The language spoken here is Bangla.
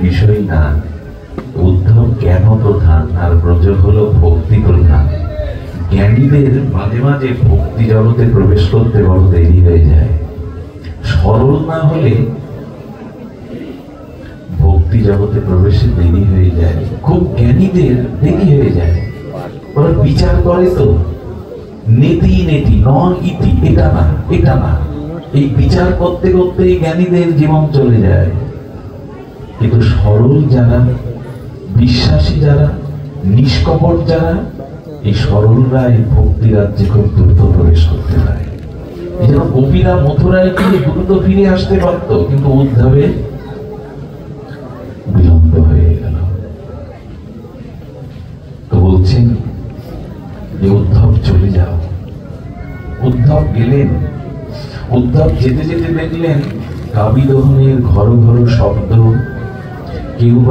বিষয় না। উদ্ধব জ্ঞান প্রধান আর ব্রজ হলো ভক্তি প্রধান। জ্ঞানীদের মাঝে মাঝে ভক্তি জগতে প্রবেশ করতে বড় দেরি হয়ে যায়। সরল না হলে ভক্তি জগতে প্রবেশে দেরি হয়ে যায়। খুব জ্ঞানীদের দেরি হয়ে যায়। ওরা বিচার করে তো নেতি নেতি নন ইতি, এটা না এটা না, এই বিচার করতে করতে জ্ঞানীদের জীবন চলে যায়। কিন্তু সরল যারা, বিশ্বাসী যারা, নিষ্কপট যারা, এই সরলরা এই ভক্তি রাজ্যে খুব দ্রুত প্রবেশ করতে পারে। এই জন্য গোপীরা মথুরায় গিয়ে দ্রুত ফিরে আসতে পারত, কিন্তু উদ্ধবে বিলম্ব হয়ে গেল। তো বলছেন যে উদ্ধব চলে যাও। উদ্ধব গেলেন। উদ্ধব যেতে যেতে দেখলেন কাবিদহনের ঘর ঘর শব্দ, কেউ বা